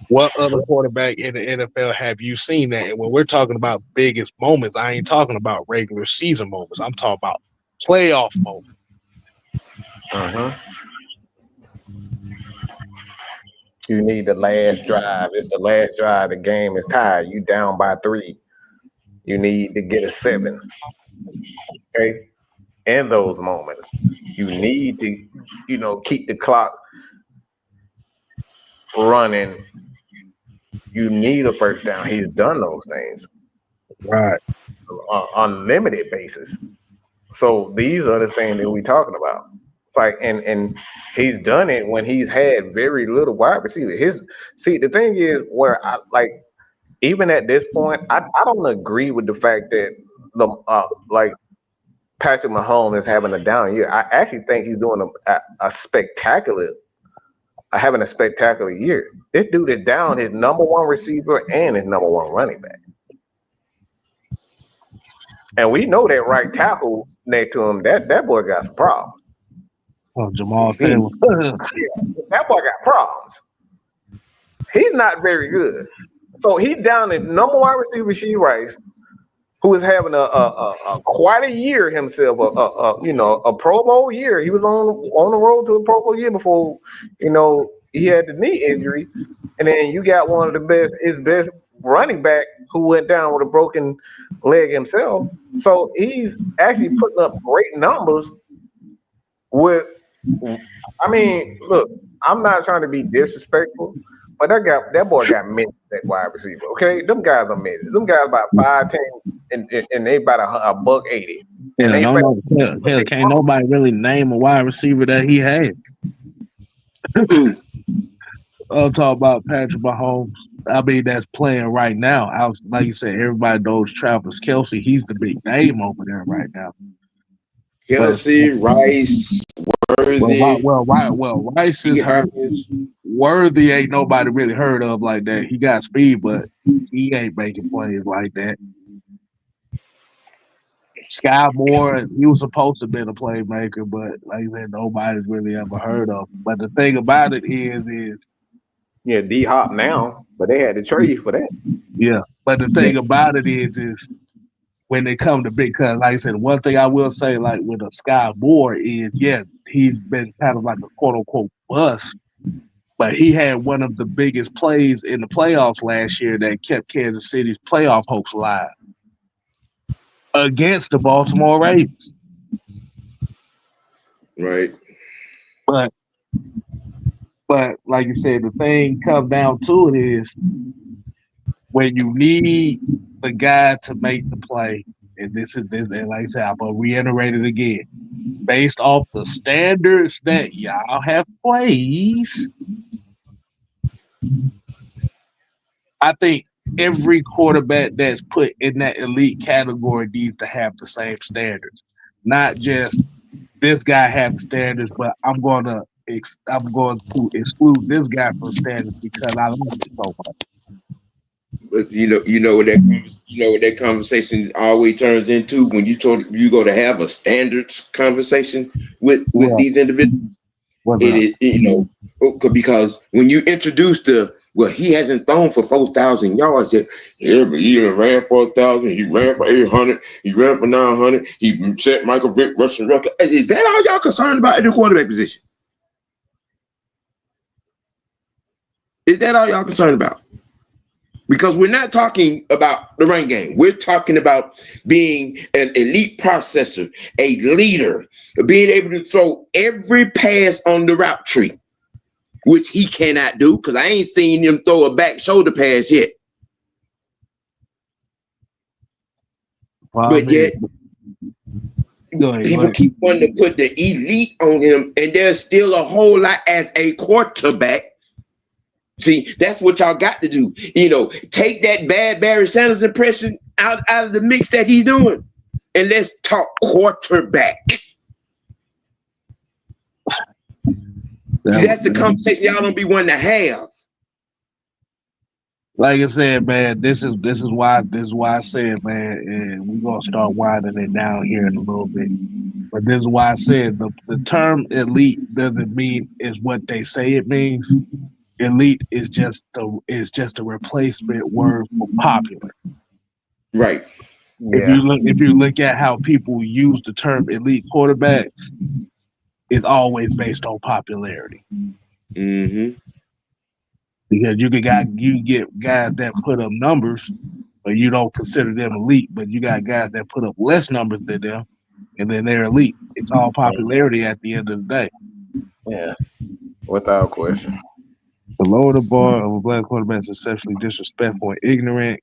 What other quarterback in the NFL have you seen that? And when we're talking about biggest moments, I ain't talking about regular season moments. I'm talking about playoff moments. You need the last drive. It's the last drive. The game is tied. You down by 3. You need to get a 7. Okay? In those moments, you need to, keep the clock running. You need a first down. He's done those things. Right. On a limited basis. So these are the things that we're talking about. Like, and he's done it when he's had very little wide receiver. The thing is where even at this point, I don't agree with the fact that Patrick Mahomes is having a down year. I actually think he's doing having a spectacular year. This dude is down his number 1 receiver and his number 1 running back. And we know that right tackle next to him, that boy got some problems. Oh, Jamal Taylor. That boy got problems. He's not very good. So he's down his number 1 receiver, Rasheed Rice, who is having a quite a year himself, a Pro Bowl year. He was on the road to a Pro Bowl year before, he had the knee injury. And then you got one of his best running back who went down with a broken leg himself. So he's actually putting up great numbers look, I'm not trying to be disrespectful, but that boy got minutes at wide receiver. Okay, them guys are minutes. Them guys about 5'10" and they about $180. Yeah, can't nobody really name a wide receiver that he had. I'm talking about Patrick Mahomes. I mean, that's playing right now. Like you said, everybody knows Travis Kelsey. He's the big name over there right now. But Kelsey, Rice, Worthy, Rice is T. hurt. Hopkins. Worthy ain't nobody really heard of like that. He got speed, but he ain't making plays like that. Sky Moore, he was supposed to be a playmaker, but like I said, nobody's really ever heard of. But the thing about it is Yeah, D Hop now, but they had to trade for that. yeah. But the thing about it is when they come to big cuts, like I said, one thing I will say, like with a Sky Moore is, yeah, he's been kind of like a quote unquote bust, but he had one of the biggest plays in the playoffs last year that kept Kansas City's playoff hopes alive against the Baltimore Ravens. Right. But like you said, the thing comes down to it is when you need the guy to make the play, and and like I said, I'm gonna reiterate it again. Based off the standards that y'all have placed, I think every quarterback that's put in that elite category needs to have the same standards. Not just this guy have the standards, but I'm going to exclude this guy from standards because I like it so much. But you know what that conversation always turns into when you go to have a standards conversation with Yeah, these individuals. what's It up? is because when you introduce he hasn't thrown for 4,000 yards yet. Yeah, but he done ran for 1,000. He ran for 800. He ran for 900. He set Michael Vick rushing record. Is that all y'all concerned about in the quarterback position? Is that all y'all concerned about? Because we're not talking about the run game. We're talking about being an elite processor, a leader, being able to throw every pass on the route tree, which he cannot do because I ain't seen him throw a back shoulder pass yet. But Problem is, yet go ahead, go people ahead. keep wanting to put the elite on him, and there's still a whole lot as a quarterback. See, that's what y'all got to do. Take that bad Barry Sanders impression out of the mix that he's doing, and let's talk quarterback. See, that's the conversation y'all don't be wanting to have. Like I said, man, this is why I said, man, and we're gonna start winding it down here in a little bit. But this is why I said the term elite doesn't mean is what they say it means. Elite is just a replacement word for popular. Right. Yeah. If you look at how people use the term elite quarterbacks, it's always based on popularity. Mm-hmm. Because you get guys that put up numbers, but you don't consider them elite. But you got guys that put up less numbers than them, and then they're elite. It's all popularity at the end of the day. Yeah. Without question. The lower the bar of a black quarterback is essentially disrespectful and ignorant.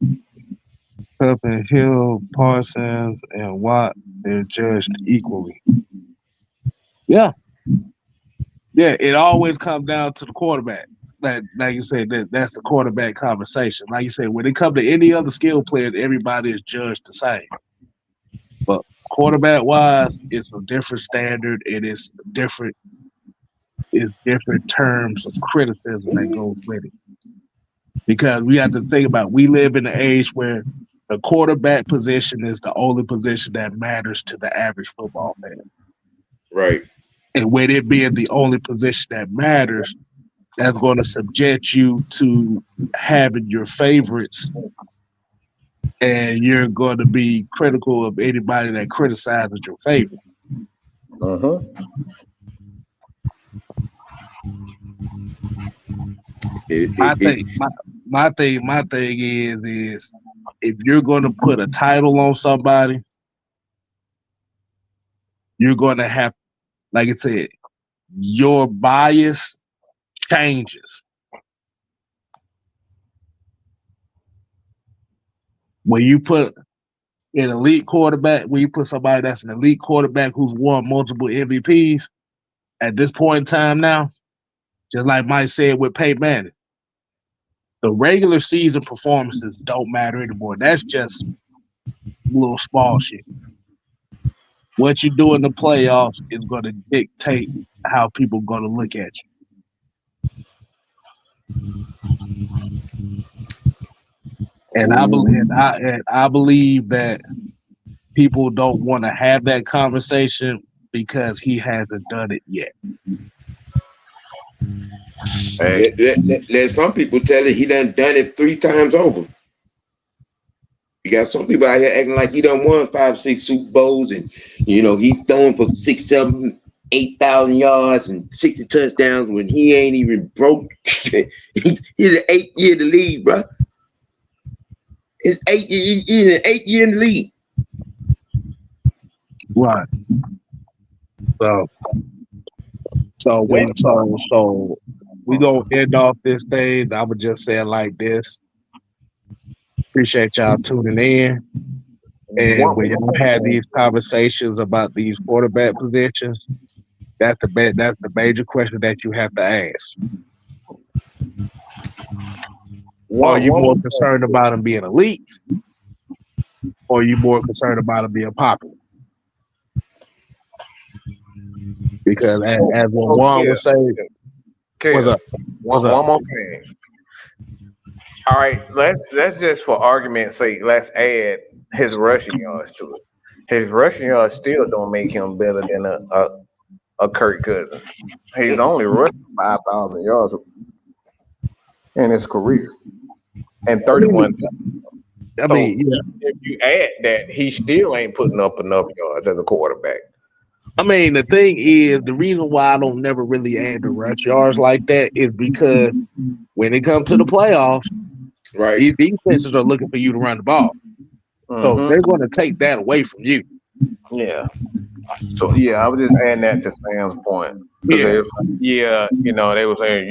Cup and Hill, Parsons, and Watt, they're judged equally. Yeah. Yeah, it always comes down to the quarterback. Like you said, that's the quarterback conversation. Like you said, when it comes to any other skill players, everybody is judged the same. But quarterback wise, it's a different standard and it's different terms of criticism that goes with it. Because we have to think about we live in an age where the quarterback position is the only position that matters to the average football fan. Right. And with it being the only position that matters, that's going to subject you to having your favorites, and you're going to be critical of anybody that criticizes your favorite. Uh-huh. My thing, my thing is if you're going to put a title on somebody, you're going to have, like I said, your bias changes. When you put an elite quarterback, when you put somebody that's an elite quarterback who's won multiple MVPs at this point in time now, Just like Mike said with Peyton Manning, the regular season performances don't matter anymore. That's just little small shit. What you do in the playoffs is going to dictate how people are going to look at you. And I believe that people don't want to have that conversation because he hasn't done it yet. Hey, Let some people tell it he done it 3 times over. You got some people out here acting like he done won 5, 6 Super Bowls, and he's throwing for 6, 7, 8,000 yards and 60 touchdowns when he ain't even broke. He's the 8th year of the league, bro. He's the 8th year in the league. Right. So we gonna end off this thing. I would just say it like this. Appreciate y'all tuning in. And when y'all have these conversations about these quarterback positions, that's the major question that you have to ask. Are you more concerned about them being elite, or are you more concerned about them being popular? Because as Juan would say, what's up? One more thing. All right, let's just for argument's sake, let's add his rushing yards to it. His rushing yards still don't make him better than a Kirk Cousins. He's only rushed 5,000 yards in his career and 31. If you add that, he still ain't putting up enough yards as a quarterback. I mean, the thing is, the reason why I don't never really add the rush yards like that is because when it comes to the playoffs, right, these defenses are looking for you to run the ball. So they're going to take that away from you. Yeah. So I was just adding that to Sam's point. They were saying,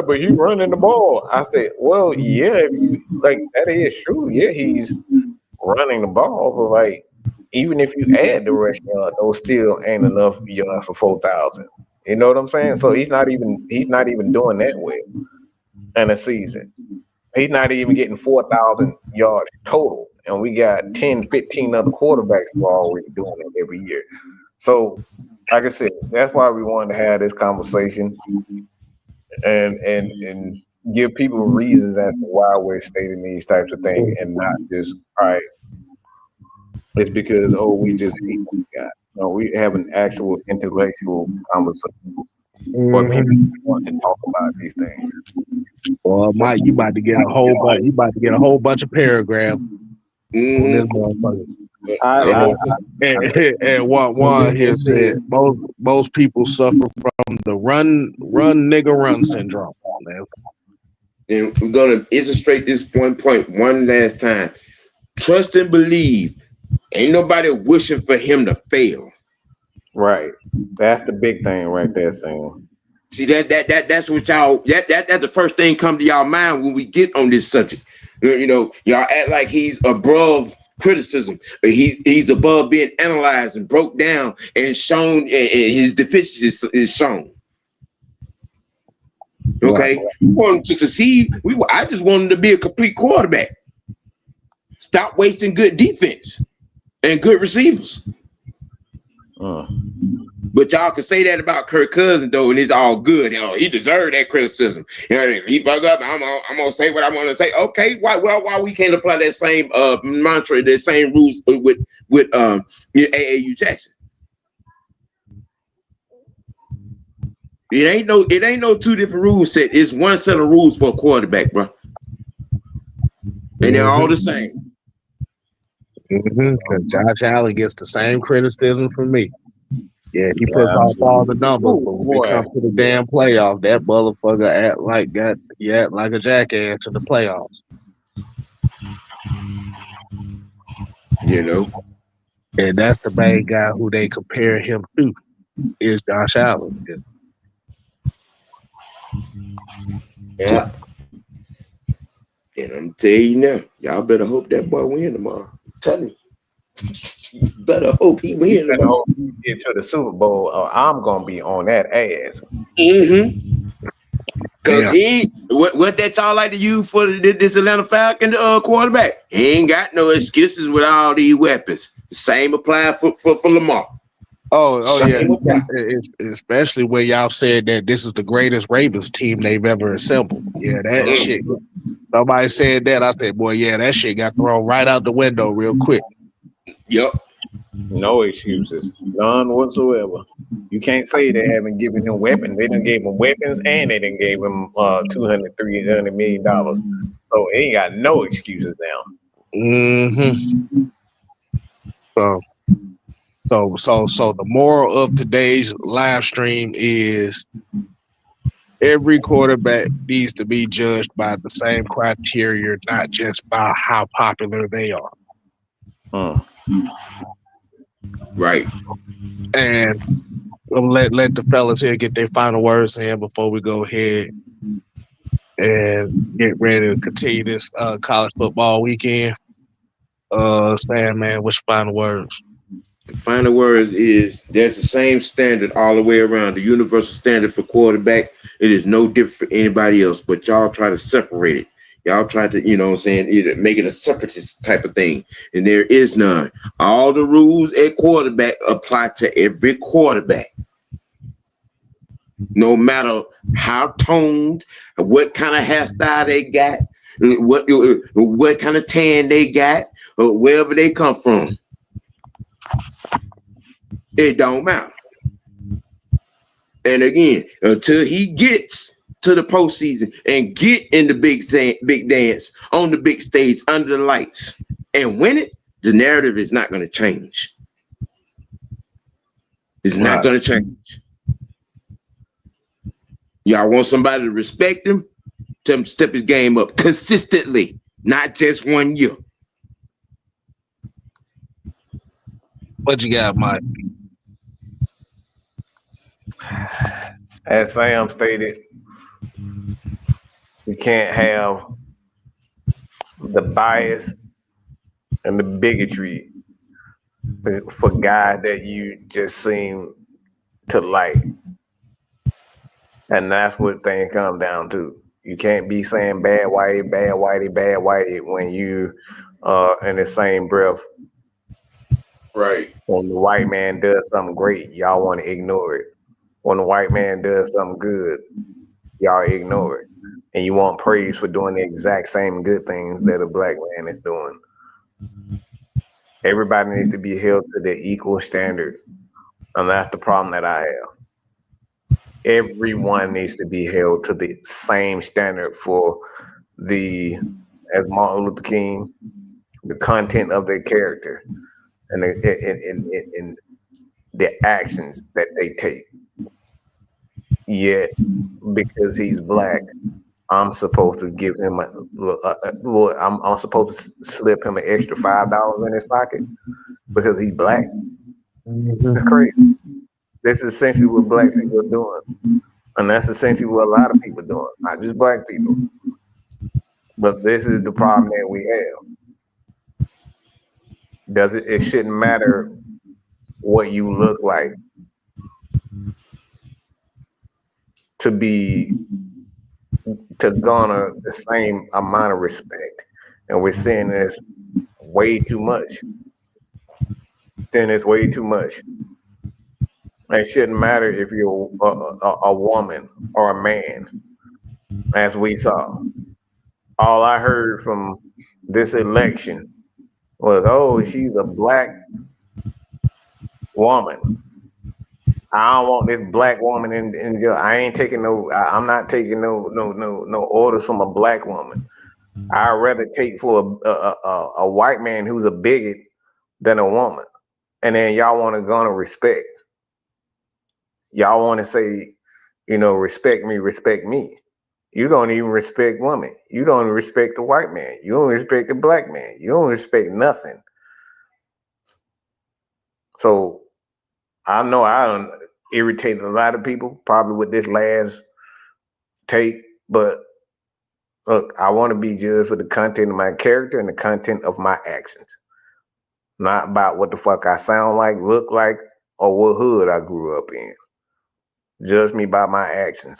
but he's running the ball. I said, well, if you like that is true. Yeah, he's running the ball, but like even if you add the rush yard, those still ain't enough yards for 4,000. You know what I'm saying? So he's not even doing that well in a season. He's not even getting 4,000 yards total. And we got 10, 15 other quarterbacks who are already doing it every year. So, like I said, that's why we wanted to have this conversation and give people reasons as to why we're stating these types of things and not just, all right, it's because, we just hate what we got. No, we have an actual intellectual conversation for people who want to talk about these things. Well, Mike, you about to get a whole bunch. You about to get a whole bunch of paragraphs on this motherfucker. And Juan here said most people suffer from the run nigga run syndrome. Man. And we're gonna illustrate this one point one last time. Trust and believe. Ain't nobody wishing for him to fail. Right. That's the big thing right there, Sam. See that's what y'all that's the first thing come to y'all mind when we get on this subject. Y'all act like he's above criticism, but he's above being analyzed and broke down and shown, and his deficiencies is shown. Okay, right. We want him to succeed. I just want him to be a complete quarterback. Stop wasting good defense and good receivers. But y'all can say that about Kirk Cousins though, and it's all good. He deserved that criticism. If he bug up, I'm gonna say what I want to say. Okay, why we can't apply that same mantra, the same rules with AAU Jackson? It ain't no 2 different rule set. It's one set of rules for a quarterback, bro, and they're all the same. Because Josh Allen gets the same criticism from me. Yeah, he puts off all the numbers, but when it comes to the damn playoff, that motherfucker act like a jackass in the playoffs. And that's the main guy who they compare him to is Josh Allen. Yeah. And I'm telling you now, y'all better hope that boy win tomorrow. I'm telling you. Better hope he You win better tomorrow. hope you get to the Super Bowl, or I'm gonna be on that ass. Mm-hmm. Cause Yeah. he what that y'all like to use for this Atlanta Falcon quarterback? He ain't got no excuses with all these weapons. Same apply for Lamar. Oh yeah. Same apply. Especially when y'all said that this is the greatest Ravens team they've ever assembled. Yeah, that shit. Mm. Somebody said that. I said, boy, yeah, that shit got thrown right out the window real quick. Yep. No excuses, none whatsoever. You can't say they haven't given him weapons. They done gave him weapons, and they done gave him $200-300 million. So he ain't got no excuses now. Mm-hmm. So, so the moral of today's live stream is every quarterback needs to be judged by the same criteria, not just by how popular they are. Hmm. Right. And let the fellas here get their final words in before we go ahead and get ready to continue this college football weekend. Stan, man, what's your final words? The final word is there's the same standard all the way around. The universal standard for quarterback. It is no different for anybody else, but y'all try to separate it. Y'all try to, what I'm saying, either make it a separatist type of thing. And there is none. All the rules at quarterback apply to every quarterback. No matter how toned, what kind of hairstyle they got, what kind of tan they got, or wherever they come from. It don't matter. And again, until he gets to the postseason and get in the big dance on the big stage under the lights and win it, the narrative is not going to change. It's not Right. going to change. Y'all want somebody to respect him? Tell him to step his game up consistently, not just 1 year. What you got, Mike? As Sam stated, we can't have the bias and the bigotry for guys that you just seem to like. And that's what things come down to. You can't be saying bad whitey, bad whitey, bad whitey when you in the same breath. Right. When the white man does something great, y'all want to ignore it. When the white man does something good, y'all ignore it. And you want praise for doing the exact same good things that a black man is doing. Everybody needs to be held to the equal standard. And that's the problem that I have. Everyone needs to be held to the same standard for as Martin Luther King, the content of their character and the actions that they take. Yet, because he's black, I'm supposed to give him I'm supposed to slip him an extra $5 in his pocket because he's black. It's crazy. This is essentially what black people are doing. And that's essentially what a lot of people are doing, not just black people. But this is the problem that we have. It shouldn't matter what you look like to garner the same amount of respect. And we're seeing this way too much. It shouldn't matter if you're a woman or a man, as we saw. All I heard from this election was, "Oh, she's a black woman. I don't want this black woman in jail. I'm not taking no orders from a black woman. I'd rather take for a white man who's a bigot than a woman." And then y'all want to go to respect. Y'all want to say, respect me, respect me. You don't even respect women. You don't respect the white man. You don't respect the black man. You don't respect nothing. So I know I don't irritate a lot of people, probably with this last take, but look, I want to be judged for the content of my character and the content of my actions. not about what the fuck I sound like, look like, or what hood I grew up in. Judge me by my actions.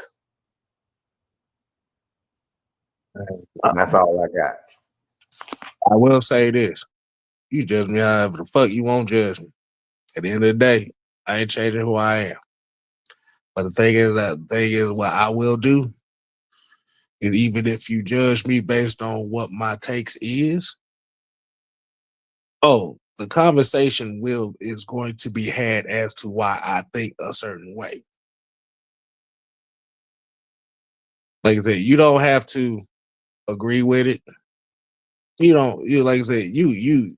That's all I got. I will say this. You judge me however the fuck you won't judge me. At the end of the day, I ain't changing who I am. But the thing is what I will do is even if you judge me based on what my takes is, the conversation is going to be had as to why I think a certain way. Like I said, you don't have to agree with it. You don't. You like I said, you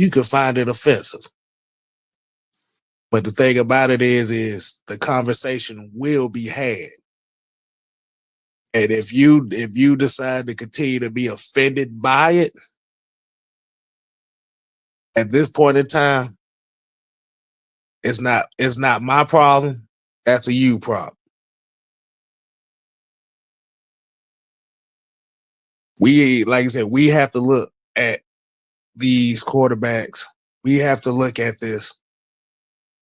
can find it offensive. But the thing about it is the conversation will be had. And if you decide to continue to be offended by it, at this point in time, it's not my problem. That's a you problem. We, like I said, we have to look at these quarterbacks. We have to look at this.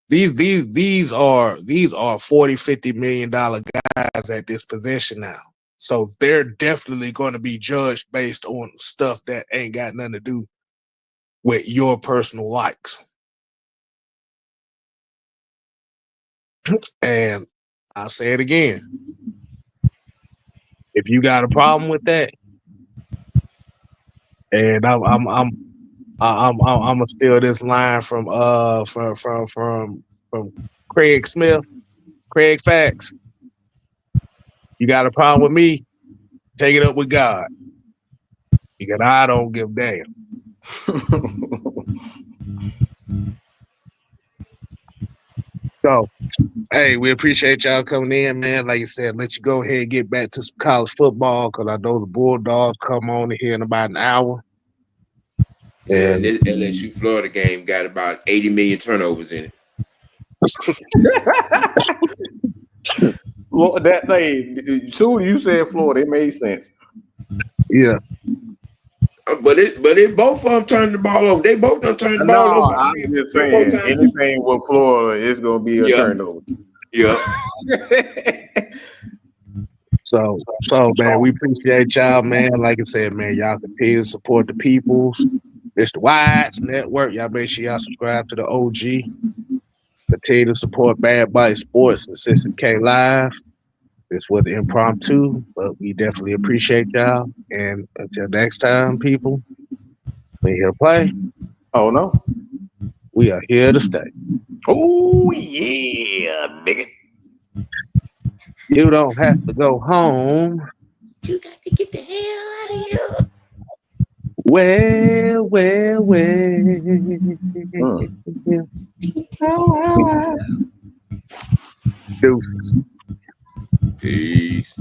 These are $40-50 million guys at this position now. So they're definitely going to be judged based on stuff that ain't got nothing to do with your personal likes. And I'll say it again. If you got a problem with that, and I'm gonna steal this line from Craig Smith, Craig Facts. You got a problem with me? Take it up with God. Because I don't give a damn. So, hey, we appreciate y'all coming in, man. Like you said, let you go ahead and get back to some college football because I know the Bulldogs come on here in about an hour. Yeah, and this LSU Florida game got about 80 million turnovers in it. Well, that thing, soon you said Florida, it made sense. Yeah. But it both of them turned the ball over. They both done turned the ball over. I'm just saying, anything with Florida is going to be a turnover. Yeah. So, man, we appreciate y'all, man. Like I said, man, y'all continue to support the peoples. It's the Wides Network. Y'all make sure y'all subscribe to the OG. Continue to support Bad Bite Sports and System K Live. This was the impromptu, but we definitely appreciate y'all. And until next time, people, we here to play. Oh, no. We are here to stay. Oh, yeah, nigga. You don't have to go home. You got to get the hell out of here. Well. Deuces. Peace.